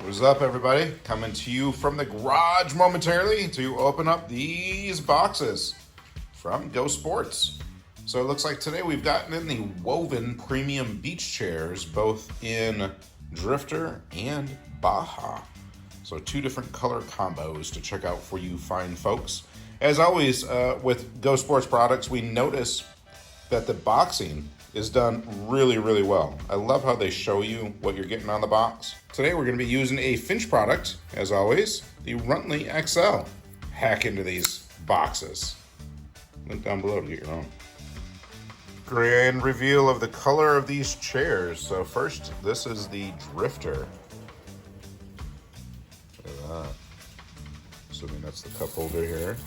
What's up, everybody? Coming to you from the garage momentarily to open up these boxes from GoSports. So it looks like today we've gotten in the WOVN premium beach chairs, both in Drifter and Baja. So two different color combos to check out for you fine folks. As always, with GoSports products, we notice that the boxing is done really, really well. I love how they show you what you're getting on the box. Today we're going to be using a Finch product, as always, the Runtley XL. Hack into these boxes. Link down below to get your own. Grand reveal of the color of these chairs. So first, this is the Drifter. Look at that. Assuming that's the cup holder here.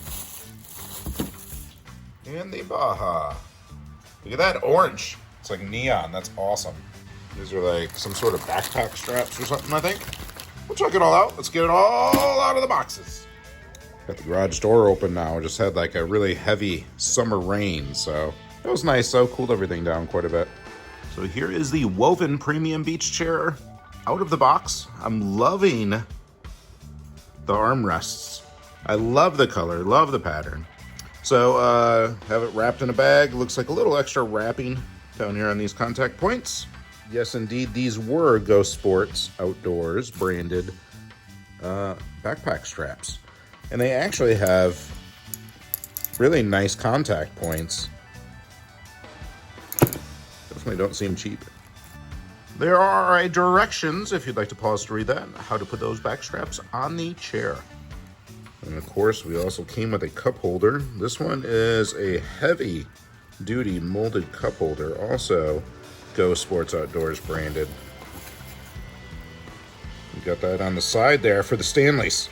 And the Baja. Look at that orange. It's like neon. That's awesome. These are like some sort of backpack straps or something, I think. We'll check it all out. Let's get it all out of the boxes. Got the garage door open now. Just had like a really heavy summer rain, so it was nice though. Cooled everything down quite a bit. So here is the WOVN premium beach chair out of the box. I'm loving the armrests. I love the color, love the pattern. So have it wrapped in a bag. Looks like a little extra wrapping down here on these contact points. Yes, indeed, these were GoSports Outdoors branded backpack straps. And they actually have really nice contact points. Definitely don't seem cheap. There are directions, if you'd like to pause to read that, how to put those back straps on the chair. And of course, we also came with a cup holder. This one is a heavy duty molded cup holder, also GoSports Outdoors branded. We got that on the side there for the Stanleys.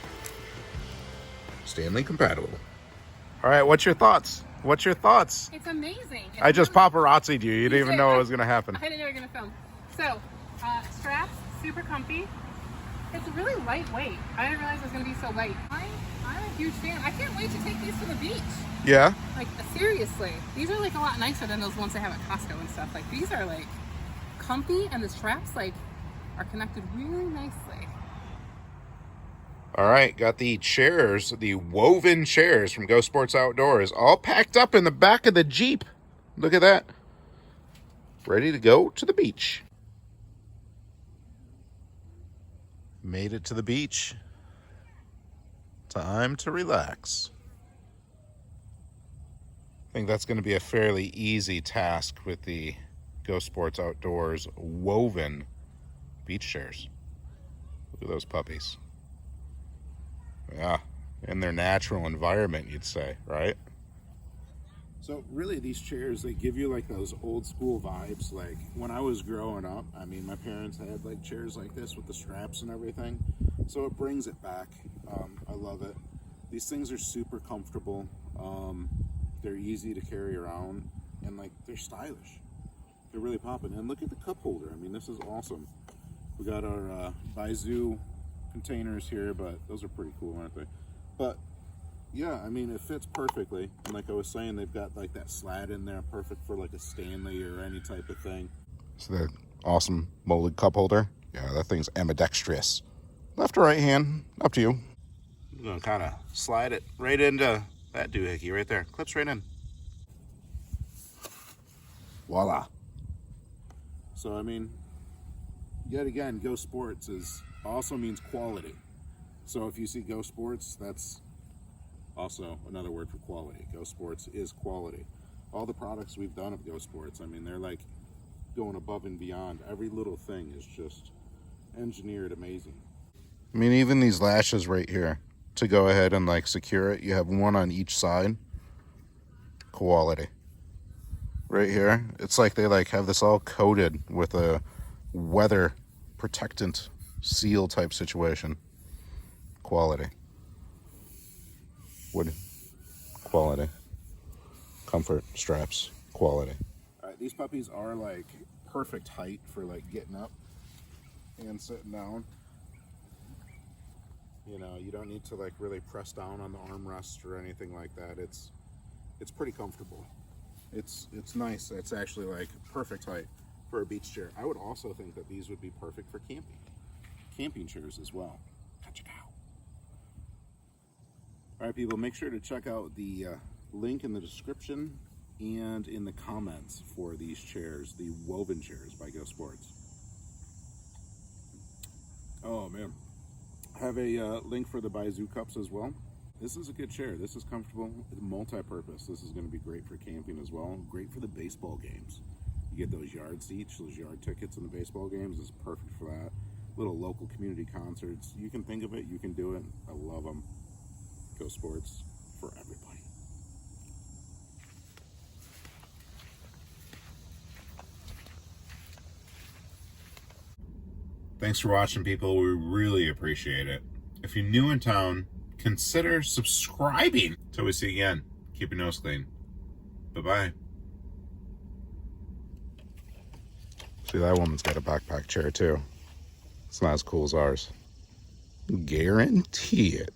Stanley compatible. All right, what's your thoughts? What's your thoughts? It's amazing. I just paparazzi'd you. You didn't even know what was going to happen. I didn't know you were going to film. So, straps, super comfy. It's really lightweight. I didn't realize it was going to be so light. I'm a huge fan. I can't wait to take these to the beach. Yeah? Like, seriously. These are like a lot nicer than those ones they have at Costco and stuff. Like, these are like comfy, and the straps like are connected really nicely. All right, got the chairs, the WOVN chairs from GoSports Outdoors, all packed up in the back of the Jeep. Look at that. Ready to go to the beach. Made it to the beach. Time to relax. I think that's going to be a fairly easy task with the GoSports Outdoors WOVN beach chairs. Look at those puppies. Yeah, in their natural environment, you'd say, right? So really, these chairs, they give you like those old school vibes. Like when I was growing up, I mean, my parents had like chairs like this with the straps and everything. So it brings it back. I love it. These things are super comfortable. They're easy to carry around, and like they're stylish. They're really popping. And look at the cup holder. I mean, this is awesome. We got our Baizu containers here, but those are pretty cool, aren't they? But yeah, I mean, it fits perfectly. And like I was saying, they've got like that slat in there, perfect for like a Stanley or any type of thing. So the awesome molded cup holder. Yeah, that thing's ambidextrous. Left or right hand, up to you. I'm gonna kind of slide it right into that doohickey right there. Clips right in. Voila. So I mean, yet again, GoSports is also means quality. So if you see GoSports, that's also another word for quality. GoSports is quality. All the products we've done of GoSports, I mean, they're like going above and beyond. Every little thing is just engineered amazing. I mean, even these lashes right here to go ahead and like secure it, you have one on each side. Quality. Right here, it's like they like have this all coated with a weather protectant seal type situation. Quality. Wood. Quality. Comfort. Straps. Quality. All right, these puppies are like perfect height for like getting up and sitting down. You know, you don't need to like really press down on the armrest or anything like that. It's pretty comfortable. It's nice. It's actually like perfect height for a beach chair. I would also think that these would be perfect for camping. camping chairs as well. Check it out. All right, people, make sure to check out the link in the description and in the comments for these chairs, the WOVN chairs by GoSports. Oh man, I have a link for the Baizu cups as well. This is a good chair. This is comfortable, multi-purpose. This is going to be great for camping as well. Great for the baseball games. You get those yard seats, those yard tickets in the baseball games. It's perfect for that. Little local community concerts. You can think of it, you can do it. I love them. GoSports for everybody. Thanks for watching, people. We really appreciate it. If you're new in town, consider subscribing. Till we see you again, keep your nose clean. Bye-bye. See, that woman's got a backpack chair too. It's not as cool as ours. Guarantee it.